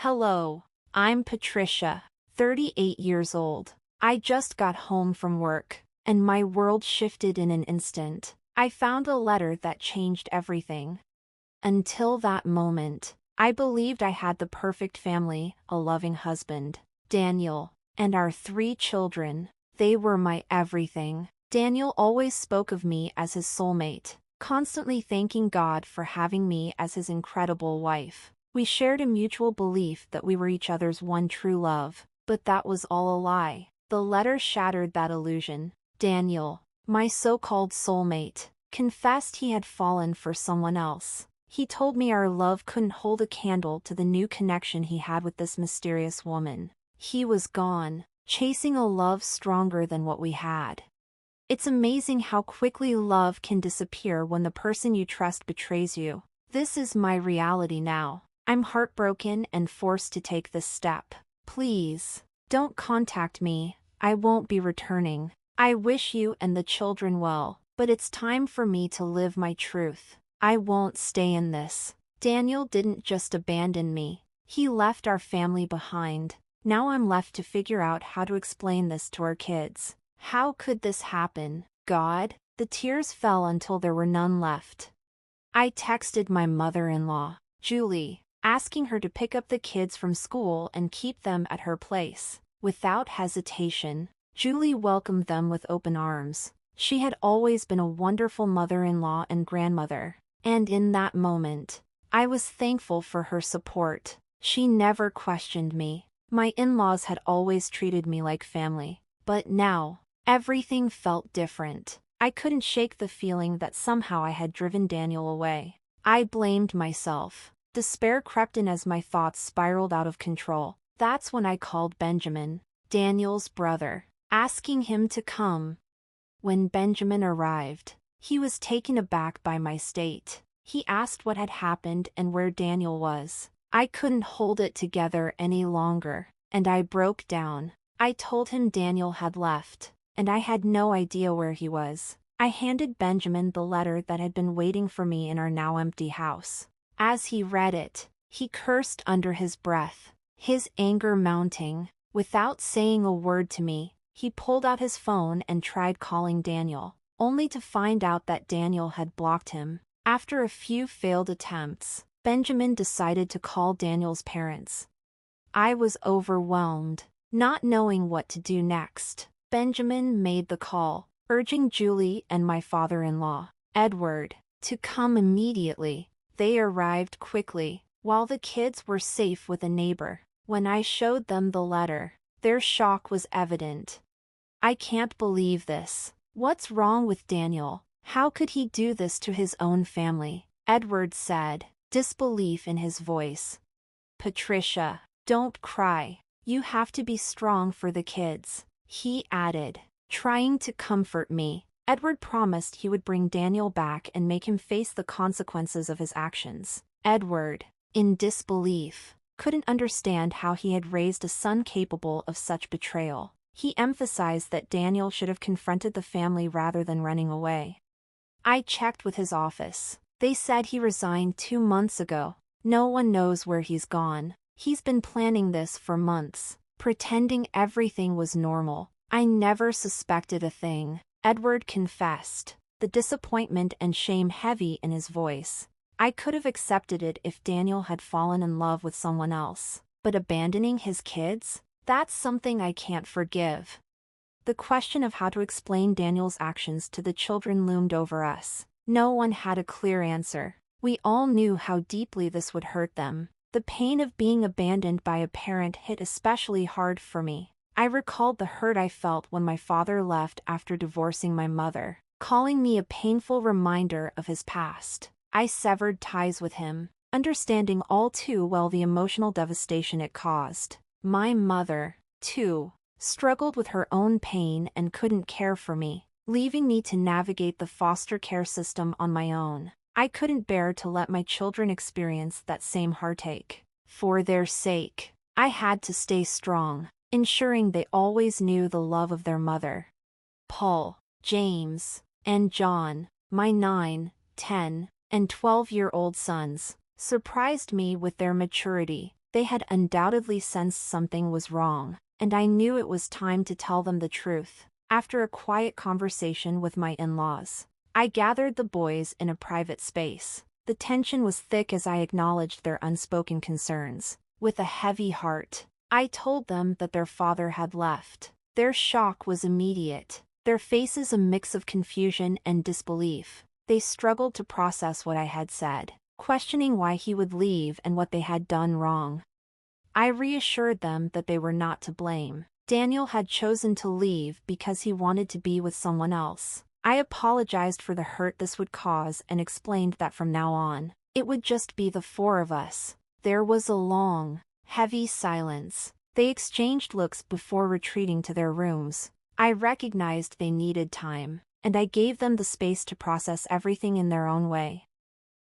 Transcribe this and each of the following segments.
Hello, I'm Patricia, 38 years old. I just got home from work, and my world shifted in an instant. I found a letter that changed everything. Until that moment, I believed I had the perfect family, a loving husband, Daniel, and our 3 children. They were my everything. Daniel always spoke of me as his soulmate, constantly thanking God for having me as his incredible wife. We shared a mutual belief that we were each other's one true love, but that was all a lie. The letter shattered that illusion. Daniel, my so-called soulmate, confessed he had fallen for someone else. He told me our love couldn't hold a candle to the new connection he had with this mysterious woman. He was gone, chasing a love stronger than what we had. It's amazing how quickly love can disappear when the person you trust betrays you. This is my reality now. I'm heartbroken and forced to take this step. Please, don't contact me. I won't be returning. I wish you and the children well, but it's time for me to live my truth. I won't stay in this. Daniel didn't just abandon me. He left our family behind. Now I'm left to figure out how to explain this to our kids. How could this happen, God? The tears fell until there were none left. I texted my mother-in-law, Julie, asking her to pick up the kids from school and keep them at her place. Without hesitation, Julie welcomed them with open arms. She had always been a wonderful mother-in-law and grandmother, and in that moment, I was thankful for her support. She never questioned me. My in-laws had always treated me like family, but now, everything felt different. I couldn't shake the feeling that somehow I had driven Daniel away. I blamed myself. Despair crept in as my thoughts spiraled out of control. That's when I called Benjamin, Daniel's brother, asking him to come. When Benjamin arrived, he was taken aback by my state. He asked what had happened and where Daniel was. I couldn't hold it together any longer, and I broke down. I told him Daniel had left, and I had no idea where he was. I handed Benjamin the letter that had been waiting for me in our now empty house. As he read it, he cursed under his breath, his anger mounting. Without saying a word to me, he pulled out his phone and tried calling Daniel, only to find out that Daniel had blocked him. After a few failed attempts, Benjamin decided to call Daniel's parents. I was overwhelmed, not knowing what to do next. Benjamin made the call, urging Julie and my father-in-law, Edward, to come immediately. They arrived quickly, while the kids were safe with a neighbor. When I showed them the letter, their shock was evident. I can't believe this. What's wrong with Daniel? How could he do this to his own family? Edward said, disbelief in his voice. Patricia, don't cry. You have to be strong for the kids, he added, trying to comfort me. Edward promised he would bring Daniel back and make him face the consequences of his actions. Edward, in disbelief, couldn't understand how he had raised a son capable of such betrayal. He emphasized that Daniel should have confronted the family rather than running away. I checked with his office. They said he resigned 2 months ago. No one knows where he's gone. He's been planning this for months, pretending everything was normal. I never suspected a thing, Edward confessed, the disappointment and shame heavy in his voice. I could have accepted it if Daniel had fallen in love with someone else, but abandoning his kids? That's something I can't forgive. The question of how to explain Daniel's actions to the children loomed over us. No one had a clear answer. We all knew how deeply this would hurt them. The pain of being abandoned by a parent hit especially hard for me. I recalled the hurt I felt when my father left after divorcing my mother, calling me a painful reminder of his past. I severed ties with him, understanding all too well the emotional devastation it caused. My mother, too, struggled with her own pain and couldn't care for me, leaving me to navigate the foster care system on my own. I couldn't bear to let my children experience that same heartache. For their sake, I had to stay strong, ensuring they always knew the love of their mother. Paul, James, and John, my 9, 10, and 12-year-old sons, surprised me with their maturity. They had undoubtedly sensed something was wrong, and I knew it was time to tell them the truth. After a quiet conversation with my in-laws, I gathered the boys in a private space. The tension was thick as I acknowledged their unspoken concerns. With a heavy heart, I told them that their father had left. Their shock was immediate, their faces a mix of confusion and disbelief. They struggled to process what I had said, questioning why he would leave and what they had done wrong. I reassured them that they were not to blame. Daniel had chosen to leave because he wanted to be with someone else. I apologized for the hurt this would cause and explained that from now on, it would just be the four of us. There was a long, heavy silence. They exchanged looks before retreating to their rooms. I recognized they needed time, and I gave them the space to process everything in their own way.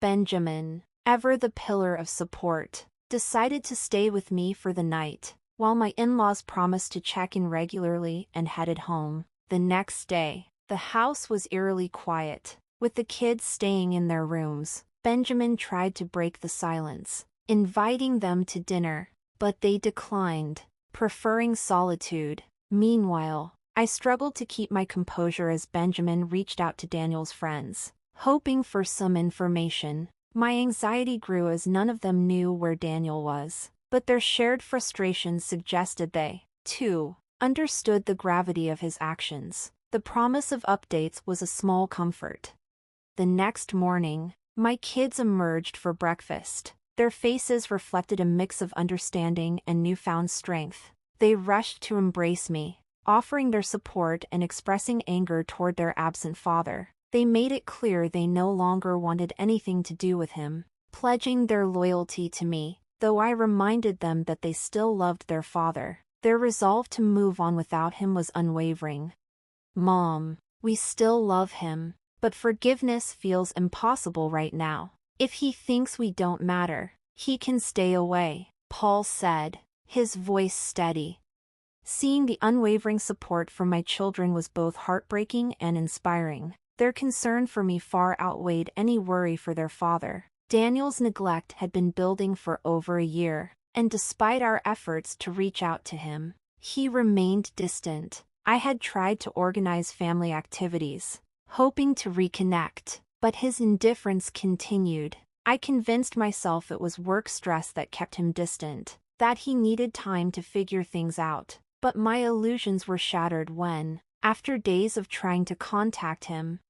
Benjamin, ever the pillar of support, decided to stay with me for the night, while my in-laws promised to check in regularly and headed home. The next day, the house was eerily quiet. With the kids staying in their rooms, Benjamin tried to break the silence, inviting them to dinner, but they declined, preferring solitude. Meanwhile, I struggled to keep my composure as Benjamin reached out to Daniel's friends, hoping for some information. My anxiety grew as none of them knew where Daniel was, but their shared frustration suggested they, too, understood the gravity of his actions. The promise of updates was a small comfort. The next morning, my kids emerged for breakfast. Their faces reflected a mix of understanding and newfound strength. They rushed to embrace me, offering their support and expressing anger toward their absent father. They made it clear they no longer wanted anything to do with him, pledging their loyalty to me, though I reminded them that they still loved their father. Their resolve to move on without him was unwavering. Mom, we still love him, but forgiveness feels impossible right now. If he thinks we don't matter, he can stay away, Paul said, his voice steady. Seeing the unwavering support from my children was both heartbreaking and inspiring. Their concern for me far outweighed any worry for their father. Daniel's neglect had been building for over a year, and despite our efforts to reach out to him, he remained distant. I had tried to organize family activities, hoping to reconnect, but his indifference continued. I convinced myself it was work stress that kept him distant, that he needed time to figure things out. But my illusions were shattered when, after days of trying to contact him,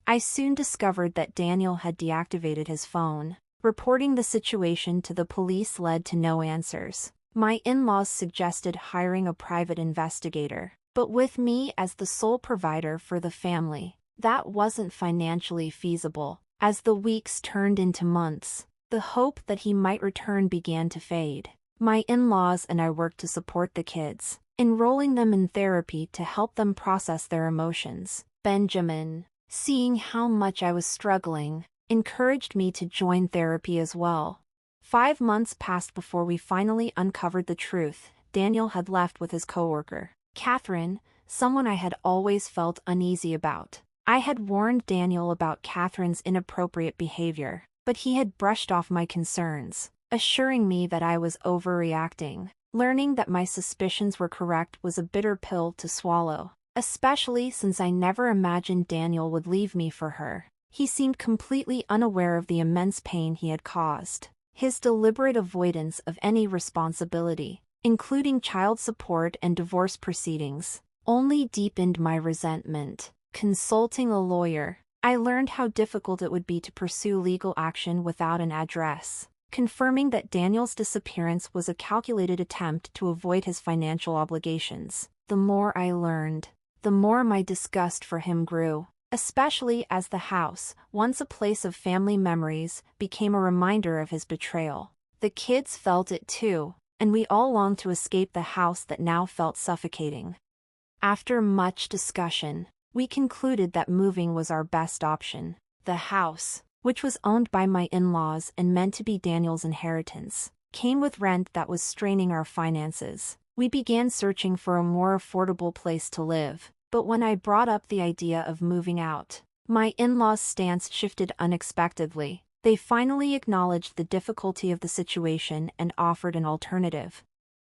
I soon discovered that Daniel had deactivated his phone. Reporting the situation to the police led to no answers. My in-laws suggested hiring a private investigator, but with me as the sole provider for the family, that wasn't financially feasible. As the weeks turned into months, the hope that he might return began to fade. My in-laws and I worked to support the kids, enrolling them in therapy to help them process their emotions. Benjamin, seeing how much I was struggling, encouraged me to join therapy as well. 5 months passed before we finally uncovered the truth. Daniel had left with his coworker, Catherine, someone I had always felt uneasy about. I had warned Daniel about Catherine's inappropriate behavior, but he had brushed off my concerns, assuring me that I was overreacting. Learning that my suspicions were correct was a bitter pill to swallow, especially since I never imagined Daniel would leave me for her. He seemed completely unaware of the immense pain he had caused. His deliberate avoidance of any responsibility, including child support and divorce proceedings, only deepened my resentment. Consulting a lawyer, I learned how difficult it would be to pursue legal action without an address, confirming that Daniel's disappearance was a calculated attempt to avoid his financial obligations. The more I learned, the more my disgust for him grew, especially as the house, once a place of family memories, became a reminder of his betrayal. The kids felt it too, and we all longed to escape the house that now felt suffocating. After much discussion, we concluded that moving was our best option. The house, which was owned by my in-laws and meant to be Daniel's inheritance, came with rent that was straining our finances. We began searching for a more affordable place to live, but when I brought up the idea of moving out, my in-laws' stance shifted unexpectedly. They finally acknowledged the difficulty of the situation and offered an alternative.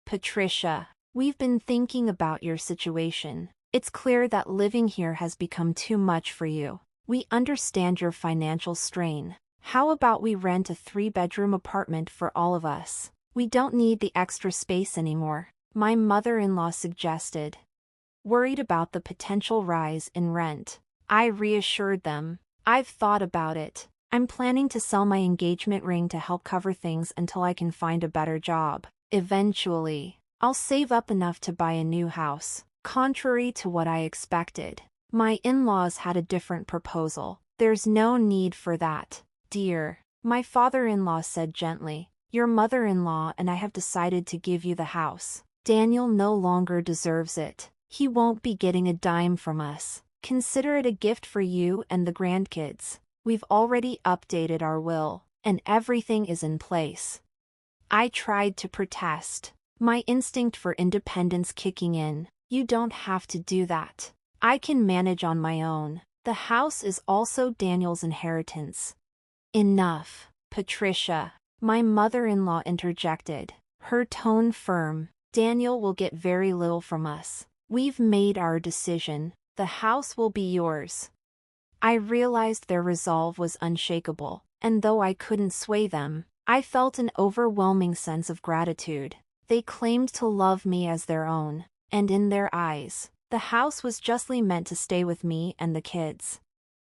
Patricia, we've been thinking about your situation. It's clear that living here has become too much for you. We understand your financial strain. How about we rent a 3-bedroom apartment for all of us? We don't need the extra space anymore, my mother-in-law suggested. Worried about the potential rise in rent, I reassured them. I've thought about it. I'm planning to sell my engagement ring to help cover things until I can find a better job. Eventually, I'll save up enough to buy a new house. Contrary to what I expected, my in-laws had a different proposal. There's no need for that, dear, my father-in-law said gently. Your mother-in-law and I have decided to give you the house. Daniel no longer deserves it. He won't be getting a dime from us. Consider it a gift for you and the grandkids. We've already updated our will, and everything is in place. I tried to protest, my instinct for independence kicking in. You don't have to do that. I can manage on my own. The house is also Daniel's inheritance. Enough, Patricia, my mother-in-law interjected, her tone firm. Daniel will get very little from us. We've made our decision. The house will be yours. I realized their resolve was unshakable, and though I couldn't sway them, I felt an overwhelming sense of gratitude. They claimed to love me as their own, and in their eyes, the house was justly meant to stay with me and the kids.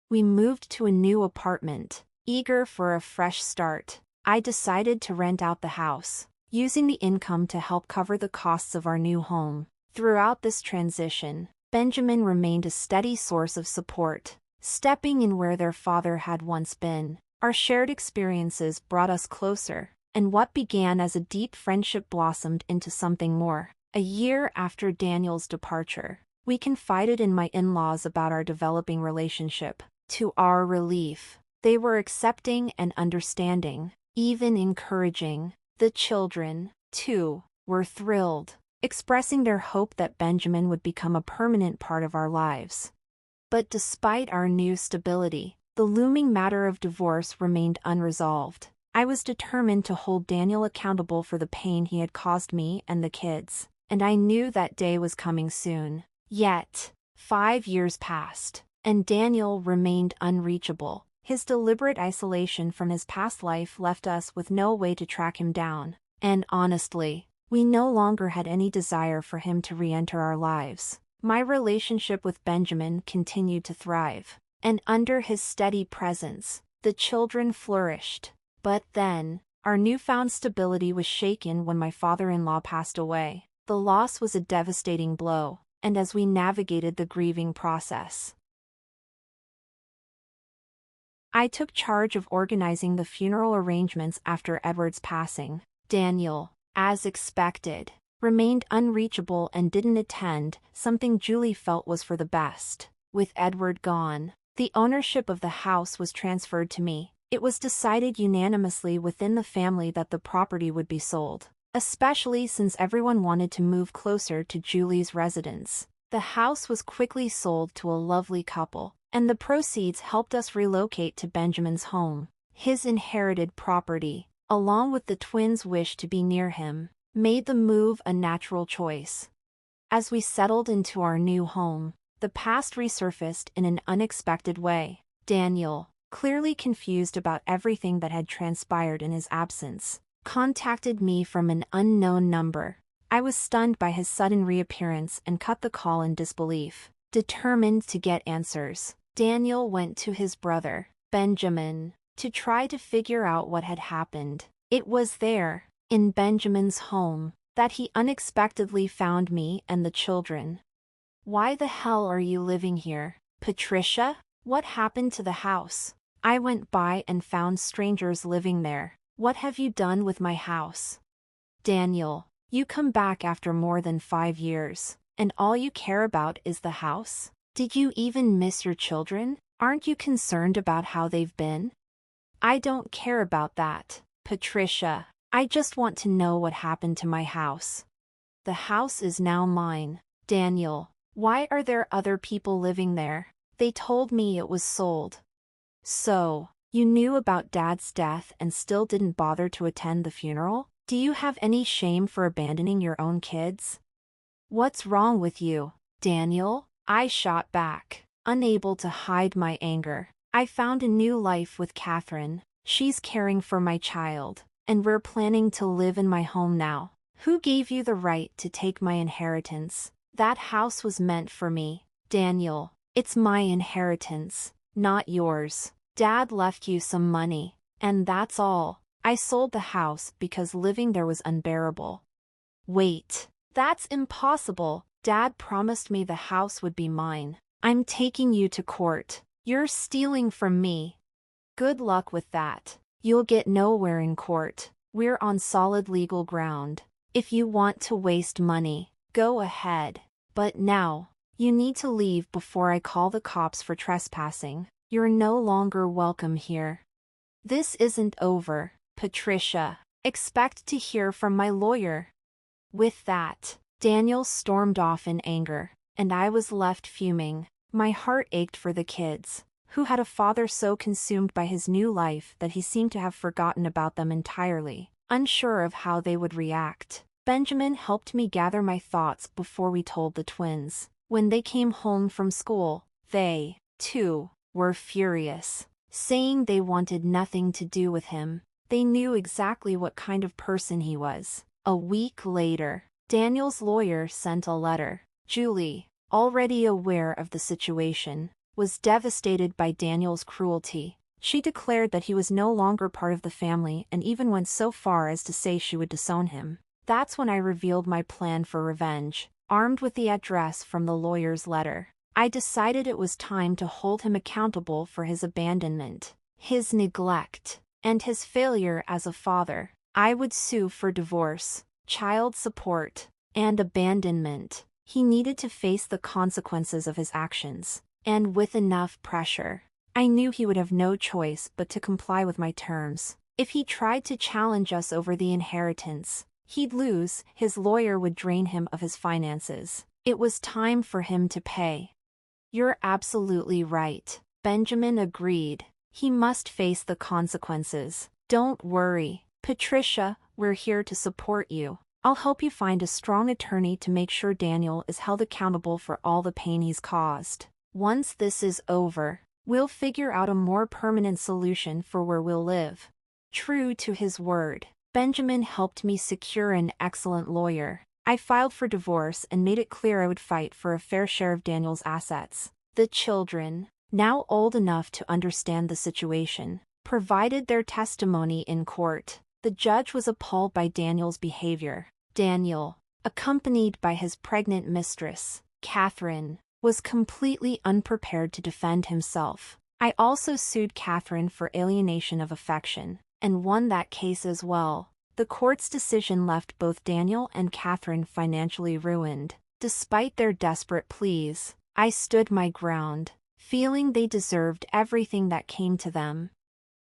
We moved to a new apartment. Eager for a fresh start, I decided to rent out the house, using the income to help cover the costs of our new home. Throughout this transition, Benjamin remained a steady source of support, stepping in where their father had once been. Our shared experiences brought us closer, and what began as a deep friendship blossomed into something more. A year after Daniel's departure, we confided in my in-laws about our developing relationship. To our relief, they were accepting and understanding, even encouraging. The children, too, were thrilled, expressing their hope that Benjamin would become a permanent part of our lives. But despite our new stability, the looming matter of divorce remained unresolved. I was determined to hold Daniel accountable for the pain he had caused me and the kids, and I knew that day was coming soon. Yet, 5 years passed, and Daniel remained unreachable. His deliberate isolation from his past life left us with no way to track him down, and honestly, we no longer had any desire for him to re-enter our lives. My relationship with Benjamin continued to thrive, and under his steady presence, the children flourished. But then, our newfound stability was shaken when my father-in-law passed away. The loss was a devastating blow, and as we navigated the grieving process, I took charge of organizing the funeral arrangements after Edward's passing. Daniel, as expected, remained unreachable and didn't attend, something Julie felt was for the best. With Edward gone, the ownership of the house was transferred to me. It was decided unanimously within the family that the property would be sold, especially since everyone wanted to move closer to Julie's residence. The house was quickly sold to a lovely couple, and the proceeds helped us relocate to Benjamin's home. His inherited property, along with the twins' wish to be near him, made the move a natural choice. As we settled into our new home, the past resurfaced in an unexpected way. Daniel, clearly confused about everything that had transpired in his absence, contacted me from an unknown number. I was stunned by his sudden reappearance and cut the call in disbelief. Determined to get answers, Daniel went to his brother, Benjamin, to try to figure out what had happened. It was there, in Benjamin's home, that he unexpectedly found me and the children. "Why the hell are you living here, Patricia? What happened to the house? I went by and found strangers living there. What have you done with my house?" "Daniel, you come back after more than 5 years, and all you care about is the house? Did you even miss your children? Aren't you concerned about how they've been?" "I don't care about that, Patricia. I just want to know what happened to my house. The house is now mine." "Daniel, why are there other people living there? They told me it was sold." "So, You knew about Dad's death and still didn't bother to attend the funeral? Do you have any shame for abandoning your own kids? What's wrong with you, Daniel? I shot back, unable to hide my anger. I found a new life with Catherine. She's caring for my child, and we're planning to live in my home now. Who gave you the right to take my inheritance? That house was meant for me, Daniel. It's my inheritance, not yours. Dad left you some money, and that's all. I sold the house because living there was unbearable. Wait, that's impossible. Dad promised me the house would be mine. I'm taking you to court. You're stealing from me. Good luck with that. You'll get nowhere in court. We're on solid legal ground. If you want to waste money, go ahead. But now, you need to leave before I call the cops for trespassing. You're no longer welcome here. This isn't over, Patricia. Expect to hear from my lawyer. With that, Daniel stormed off in anger, and I was left fuming. My heart ached for the kids, who had a father so consumed by his new life that he seemed to have forgotten about them entirely, unsure of how they would react. Benjamin helped me gather my thoughts before we told the twins. When they came home from school, they, too, were furious, saying they wanted nothing to do with him. They knew exactly what kind of person he was. A week later, Daniel's lawyer sent a letter. Julie, already aware of the situation, was devastated by Daniel's cruelty. She declared that he was no longer part of the family and even went so far as to say she would disown him. That's when I revealed my plan for revenge. Armed with the address from the lawyer's letter, I decided it was time to hold him accountable for his abandonment, his neglect, and his failure as a father. I would sue for divorce, child support, and abandonment. He needed to face the consequences of his actions, and with enough pressure, I knew he would have no choice but to comply with my terms. If he tried to challenge us over the inheritance, he'd lose. His lawyer would drain him of his finances. It was time for him to pay. You're absolutely right, Benjamin agreed. He must face the consequences. Don't worry, Patricia, we're here to support you. I'll help you find a strong attorney to make sure Daniel is held accountable for all the pain he's caused. Once this is over, we'll figure out a more permanent solution for where we'll live. True to his word, Benjamin helped me secure an excellent lawyer. I filed for divorce and made it clear I would fight for a fair share of Daniel's assets. The children, now old enough to understand the situation, provided their testimony in court. The judge was appalled by Daniel's behavior. Daniel, accompanied by his pregnant mistress, Catherine, was completely unprepared to defend himself. I also sued Catherine for alienation of affection, and won that case as well. The court's decision left both Daniel and Catherine financially ruined. Despite their desperate pleas, I stood my ground, feeling they deserved everything that came to them.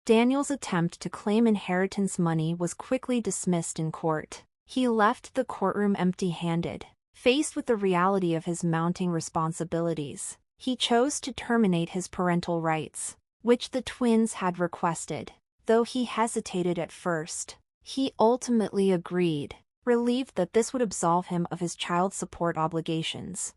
Daniel's attempt to claim inheritance money was quickly dismissed in court. He left the courtroom empty-handed. Faced with the reality of his mounting responsibilities, he chose to terminate his parental rights, which the twins had requested. Though he hesitated at first, he ultimately agreed, relieved that this would absolve him of his child support obligations.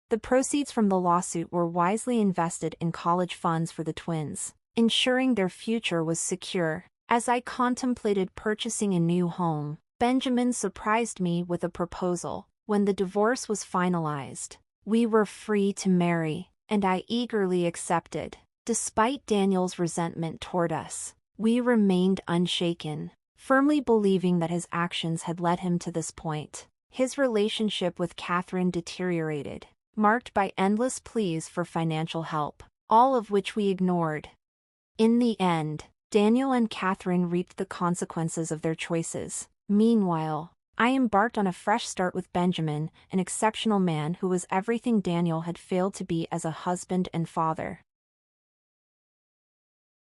The proceeds from the lawsuit were wisely invested in college funds for the twins, ensuring their future was secure. As I contemplated purchasing a new home, Benjamin surprised me with a proposal. When the divorce was finalized, we were free to marry, and I eagerly accepted. Despite Daniel's resentment toward us, we remained unshaken, firmly believing that his actions had led him to this point. His relationship with Catherine deteriorated, marked by endless pleas for financial help, all of which we ignored. In the end, Daniel and Catherine reaped the consequences of their choices. Meanwhile, I embarked on a fresh start with Benjamin, an exceptional man who was everything Daniel had failed to be as a husband and father.